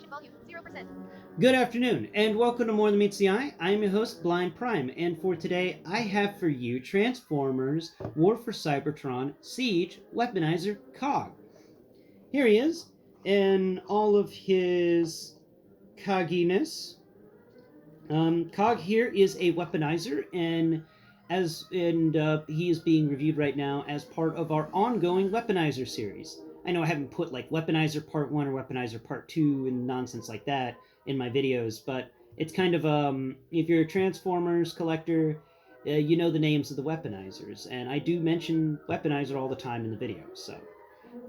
volume 0%. Good afternoon, and welcome to More Than Meets the Eye. I am your host, Blind Prime, and for today, I have for you Transformers War for Cybertron Seige Weaponizer Cog. Here he is, in all of his cogginess. Cog here is a weaponizer, and he is being reviewed right now as part of our ongoing weaponizer series. I know I haven't put like weaponizer part 1 or weaponizer part 2 and nonsense like that in my videos, but it's kind of if you're a Transformers collector, you know the names of the weaponizers, and I do mention weaponizer all the time in the videos. So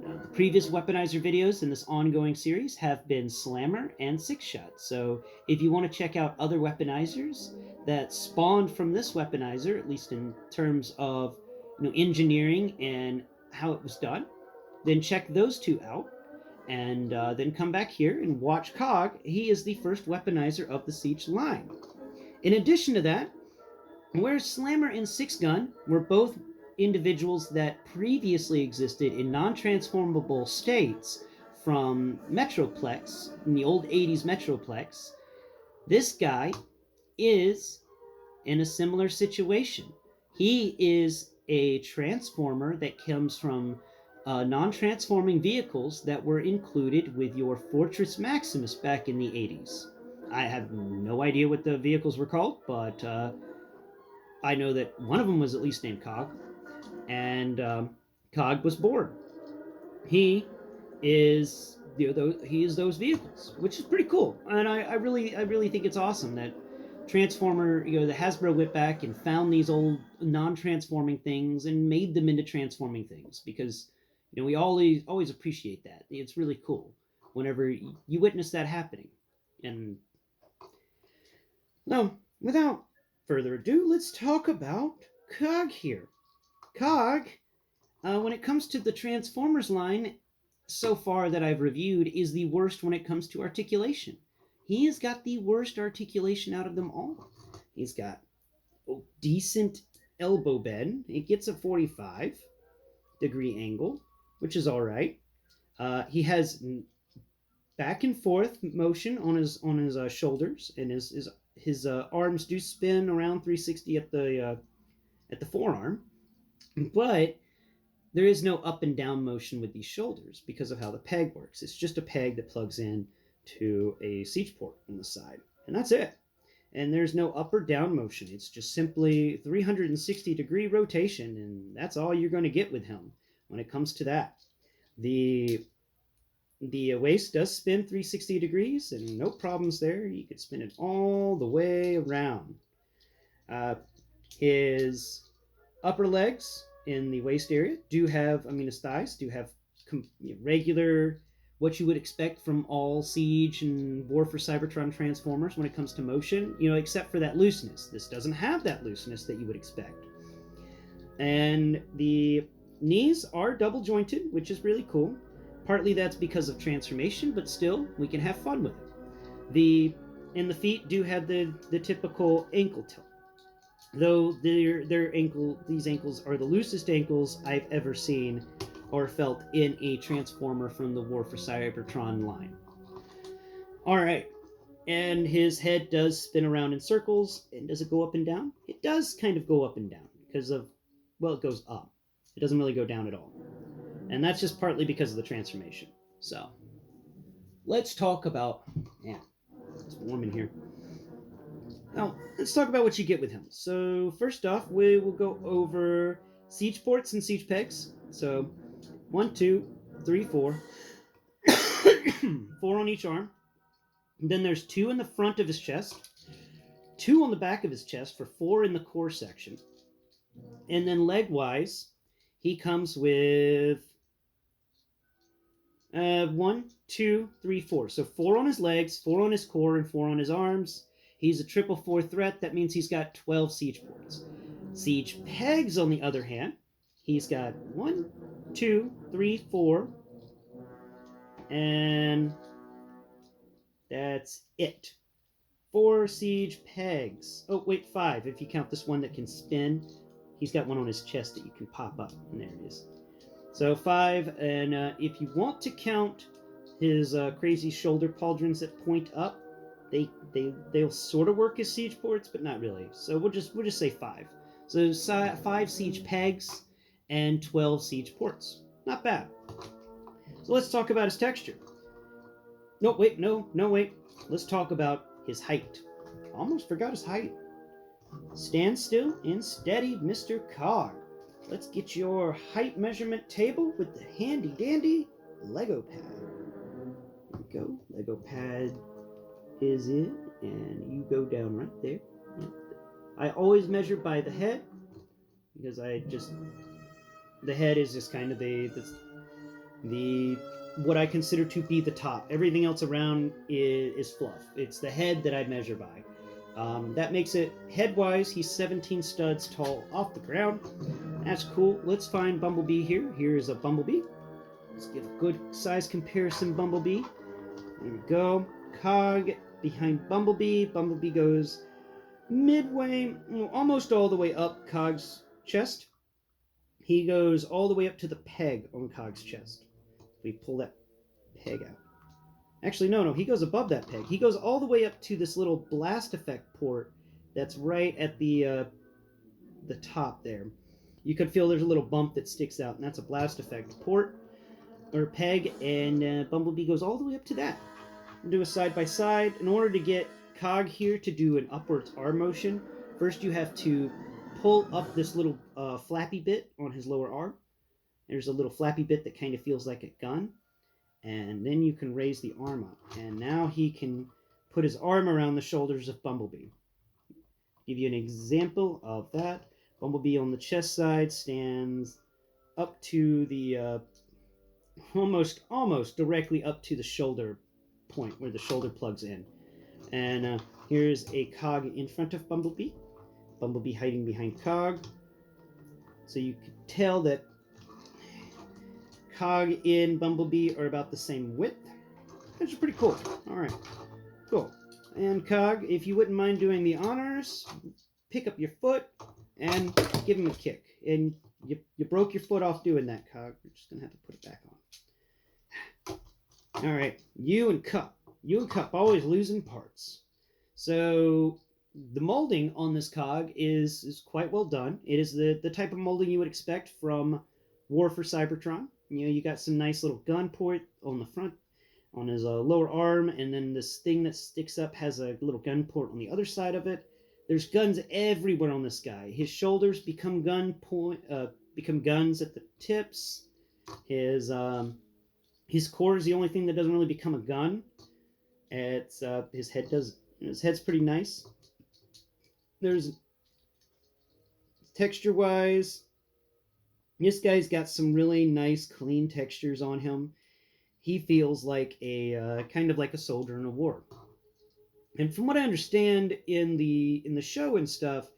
the previous weaponizer videos in this ongoing series have been Slammer and Six Shot. So if you want to check out other weaponizers that spawned from this weaponizer, at least in terms of engineering and how it was done, then check those two out, and then come back here and watch Cog. He is the first weaponizer of the Seige line. In addition to that, whereas Slammer and Six Gun were both individuals that previously existed in non-transformable states from Metroplex, in the old 80s Metroplex, this guy is in a similar situation. He is a transformer that comes from non-transforming vehicles that were included with your Fortress Maximus back in the 80s. I have no idea what the vehicles were called, but I know that one of them was at least named Cog, and Cog was born. He is he is those vehicles, which is pretty cool, and I really think it's awesome that Transformer, the Hasbro went back and found these old non-transforming things and made them into transforming things, because we always appreciate that. It's really cool whenever you witness that happening. And now, without further ado, let's talk about Cog here. Cog, when it comes to the Transformers line, so far that I've reviewed, is the worst when it comes to articulation. He has got the worst articulation out of them all. He's got a decent elbow bend. It gets a 45-degree angle, which is all right. He has back and forth motion on his shoulders, and his arms do spin around 360 at the forearm, but there is no up and down motion with these shoulders because of how the peg works. It's just a peg that plugs in to a Seige port on the side, and that's it. And there's no up or down motion. It's just simply 360-degree rotation, and that's all you're going to get with him when it comes to that. The waist does spin 360 degrees, and no problems there. You could spin it all the way around. His upper legs in the waist area do have, his thighs do have regular, what you would expect from all Seige and War for Cybertron Transformers when it comes to motion, except for that looseness. This doesn't have that looseness that you would expect. And the knees are double jointed, which is really cool. Partly that's because of transformation, but still, we can have fun with it. And the feet do have the typical ankle tilt, though these ankles are the loosest ankles I've ever seen or felt in a Transformer from the War for Cybertron line. Alright, and his head does spin around in circles. And does it go up and down? It does kind of go up and down because of, it goes up. It doesn't really go down at all. And that's just partly because of the transformation. So, let's talk about, it's warm in here. Now, let's talk about what you get with him. So, first off, we will go over Seige ports and Seige pegs. So, 1, 2, 3, 4. 4 on each arm. And then there's 2 in the front of his chest, 2 on the back of his chest for 4 in the core section. And then leg-wise, he comes with 1, 2, 3, 4. So 4 on his legs, 4 on his core, and 4 on his arms. He's a 444 threat. That means he's got 12 Seige ports. Seige pegs, on the other hand, he's got 1, 2, 3, 4, and that's it. 4 Seige pegs. Oh, wait, 5 if you count this one that can spin. He's got one on his chest that you can pop up, and there it is. So 5, and if you want to count his crazy shoulder pauldrons that point up, they'll sort of work as siege ports, but not really. So we'll just say 5. So 5 siege pegs and 12 siege ports. Not bad. So let's talk about his texture. No, wait, no, wait. Let's talk about his height. Almost forgot his height. Stand still and steady, Mr. Cog. Let's get your height measurement table with the handy dandy Lego pad. Here we go. Lego pad is in, and you go down right there. I always measure by the head because the head is just kind of the what I consider to be the top. Everything else around is fluff. It's the head that I measure by. That makes it, head-wise, he's 17 studs tall off the ground. That's cool. Let's find Bumblebee here. Here's a Bumblebee. Let's give a good size comparison Bumblebee. There we go. Cog behind Bumblebee. Bumblebee goes midway, almost all the way up Cog's chest. He goes all the way up to the peg on Cog's chest. We pull that peg out. Actually, no, he goes above that peg. He goes all the way up to this little blast effect port that's right at the top there. You could feel there's a little bump that sticks out, and that's a blast effect port or peg, and Bumblebee goes all the way up to that. We'll do a side by side. In order to get Cog here to do an upwards arm motion, first you have to pull up this little flappy bit on his lower arm. There's a little flappy bit that kind of feels like a gun. And then you can raise the arm up. And now he can put his arm around the shoulders of Bumblebee. Give you an example of that. Bumblebee on the chest side stands up to the almost directly up to the shoulder point where the shoulder plugs in. And here's a Cog in front of Bumblebee. Bumblebee hiding behind Cog. So you can tell that Cog and Bumblebee are about the same width, which is pretty cool. All right, cool. And Cog, if you wouldn't mind doing the honors, pick up your foot and give him a kick. And you broke your foot off doing that, Cog. We're just gonna have to put it back on. All right, you and Cup always losing parts. So the molding on this Cog is quite well done. It is the type of molding you would expect from War for Cybertron. You know, you got some nice little gun port on the front, on his lower arm, and then this thing that sticks up has a little gun port on the other side of it. There's guns everywhere on this guy. His shoulders become guns at the tips. His core is the only thing that doesn't really become a gun. It's his head does. His head's pretty nice. There's texture-wise, this guy's got some really nice, clean textures on him. He feels like a kind of like a soldier in a war. And from what I understand in the show and stuff,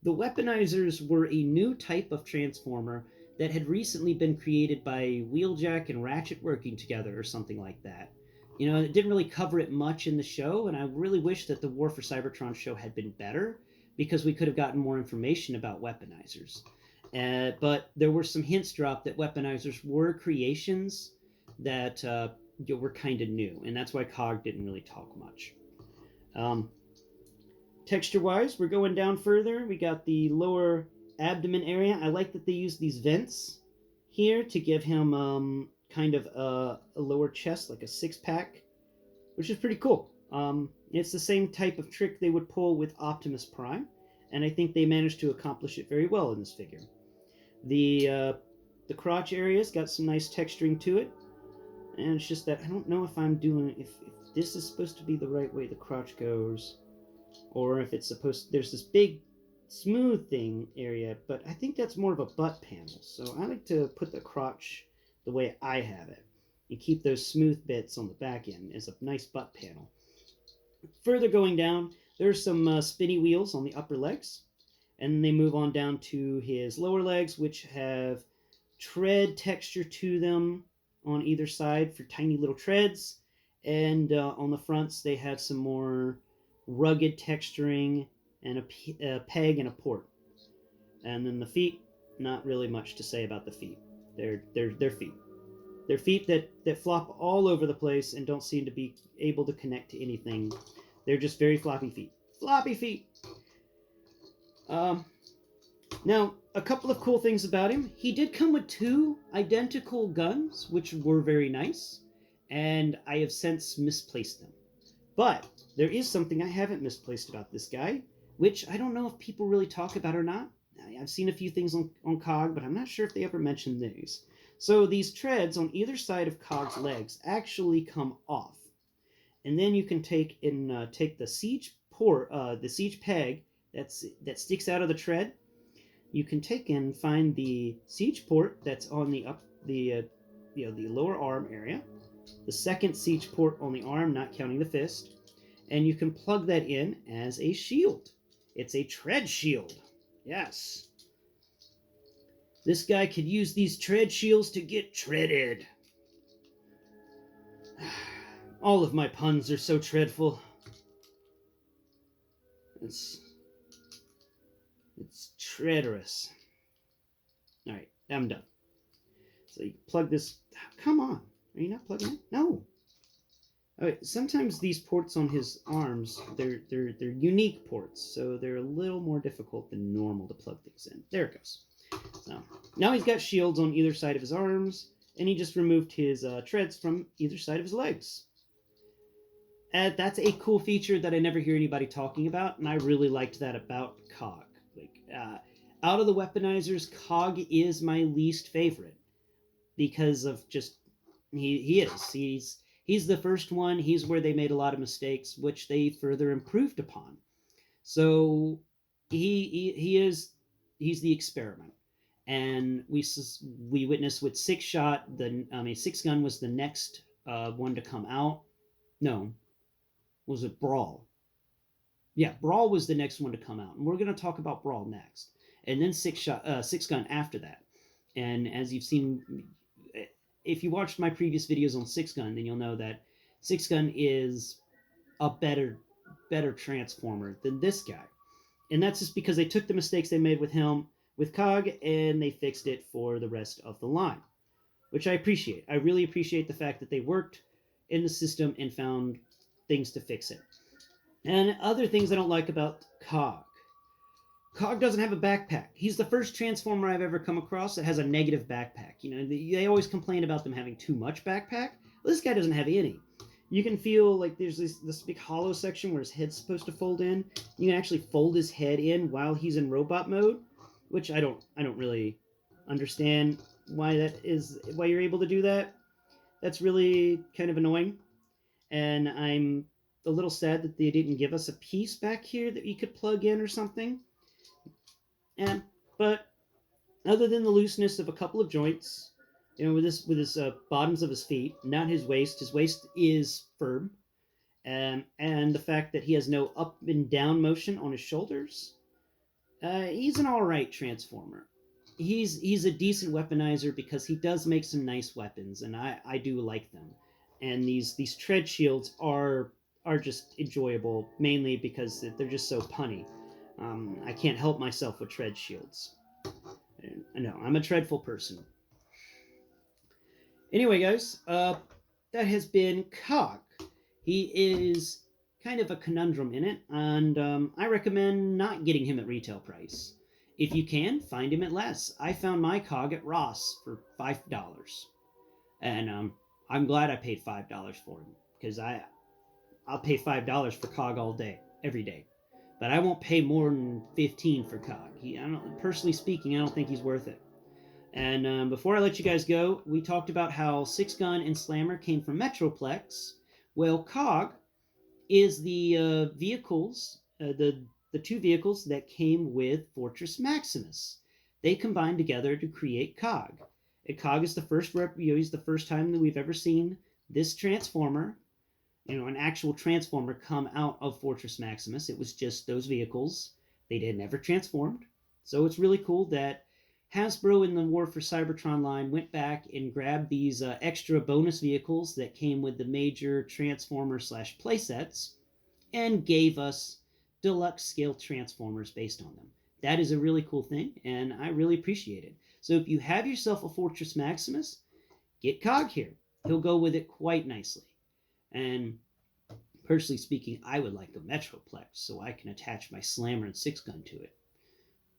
the Weaponizers were a new type of Transformer that had recently been created by Wheeljack and Ratchet working together or something like that. You know, it didn't really cover it much in the show, and I really wish that the War for Cybertron show had been better because we could have gotten more information about Weaponizers. But there were some hints dropped that Weaponizers were creations that were kind of new, and that's why Cog didn't really talk much. Texture-wise, we're going down further. We got the lower abdomen area. I like that they use these vents here to give him kind of a lower chest, like a six-pack, which is pretty cool. It's the same type of trick they would pull with Optimus Prime, and I think they managed to accomplish it very well in this figure. The crotch area's got some nice texturing to it, and it's just that I don't know if if this is supposed to be the right way the crotch goes, or if it's supposed there's this big smooth thing area, but I think that's more of a butt panel. So I like to put the crotch the way I have it and keep those smooth bits on the back end as a nice butt panel. Further going down, there's some spinny wheels on the upper legs, and then they move on down to his lower legs, which have tread texture to them on either side for tiny little treads, and on the fronts they have some more rugged texturing and a peg and a port. And then the feet, not really much to say about the feet. They're feet. They're feet that flop all over the place and don't seem to be able to connect to anything. They're just very floppy feet. Floppy feet! Now, a couple of cool things about him. He did come with 2 identical guns, which were very nice, and I have since misplaced them. But there is something I haven't misplaced about this guy, which I don't know if people really talk about or not. I've seen a few things on Cog, but I'm not sure if they ever mention these. So these treads on either side of Cog's legs actually come off. And then you can take the siege the siege peg that sticks out of the tread. You can take and find the siege port that's on the lower arm area, the second siege port on the arm, not counting the fist, and you can plug that in as a shield. It's a tread shield. Yes. This guy could use these tread shields to get treaded. All of my puns are so treadful. It's treacherous. Alright, I'm done. So you plug this. Come on. Are you not plugging it? No. Alright, sometimes these ports on his arms, they're unique ports, so they're a little more difficult than normal to plug things in. There it goes. So now he's got shields on either side of his arms, and he just removed his treads from either side of his legs. That's a cool feature that I never hear anybody talking about, and I really liked that about Cog. Out of the weaponizers, Cog is my least favorite because of just he's the first one. He's where they made a lot of mistakes, which they further improved upon. So he's the experiment, and we witnessed with Six Gun was the next one to come out. No, was it Brawl? Yeah, Brawl was the next one to come out, and we're going to talk about Brawl next, and then Six Gun after that. And as you've seen, if you watched my previous videos on Six Gun, then you'll know that Six Gun is a better transformer than this guy, and that's just because they took the mistakes they made with him with Cog, and they fixed it for the rest of the line, which I appreciate. I really appreciate the fact that they worked in the system and found things to fix it. And other things I don't like about Cog. Cog doesn't have a backpack. He's the first Transformer I've ever come across that has a negative backpack. You know, they always complain about them having too much backpack. Well, this guy doesn't have any. You can feel like there's this big hollow section where his head's supposed to fold in. You can actually fold his head in while he's in robot mode, which I don't really understand why you're able to do that. That's really kind of annoying. And I'm a little sad that they didn't give us a piece back here that you could plug in or something. But other than the looseness of a couple of joints, you know, with his bottoms of his feet, not his waist. His waist is firm, and the fact that he has no up and down motion on his shoulders, he's an all right Transformer. He's a decent weaponizer because he does make some nice weapons, and I do like them. And these tread shields are just enjoyable, mainly because they're just so punny. I can't help myself with tread shields. I know, I'm a treadful person. Anyway, guys, that has been Cog. He is kind of a conundrum in it, and I recommend not getting him at retail price. If you can, find him at less. I found my Cog at Ross for $5. And I'm glad I paid $5 for him, because I'll pay $5 for Cog all day, every day. But I won't pay more than $15 for Cog. Personally speaking, I don't think he's worth it. And before I let you guys go, we talked about how Six Gun and Slammer came from Metroplex. Well, Cog is the vehicles, the 2 vehicles that came with Fortress Maximus. They combined together to create Cog. And Cog is the first he's the first time that we've ever seen this Transformer, an actual Transformer, come out of Fortress Maximus. It was just those vehicles. They had never transformed. So it's really cool that Hasbro in the War for Cybertron line went back and grabbed these extra bonus vehicles that came with the major Transformer / playsets and gave us deluxe scale Transformers based on them. That is a really cool thing, and I really appreciate it. So if you have yourself a Fortress Maximus, get Cog here. He'll go with it quite nicely. And personally speaking, I would like a Metroplex so I can attach my Slammer and 6-gun to it.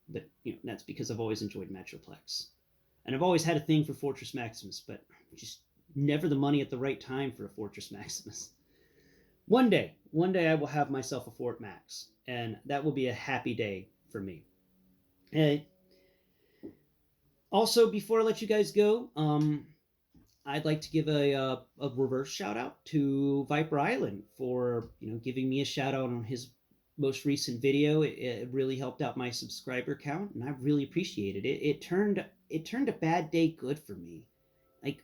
But that's because I've always enjoyed Metroplex. And I've always had a thing for Fortress Maximus, but just never the money at the right time for a Fortress Maximus. One day I will have myself a Fort Max, and that will be a happy day for me. And also, before I let you guys go, I'd like to give a reverse shout out to Viper Island for giving me a shout out on his most recent video. It really helped out my subscriber count, and I really appreciated it. It turned a bad day good for me. Like,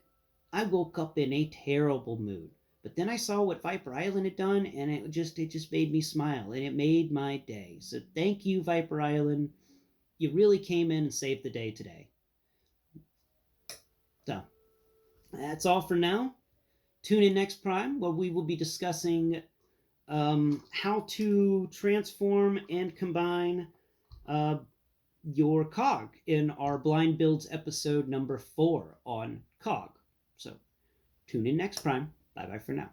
I woke up in a terrible mood, but then I saw what Viper Island had done, and it just made me smile, and it made my day. So thank you, Viper Island. You really came in and saved the day today. So that's all for now. Tune in next Prime, where we will be discussing how to transform and combine your Cog in our Blind Builds episode number 4 on Cog. So tune in next Prime. Bye bye for now.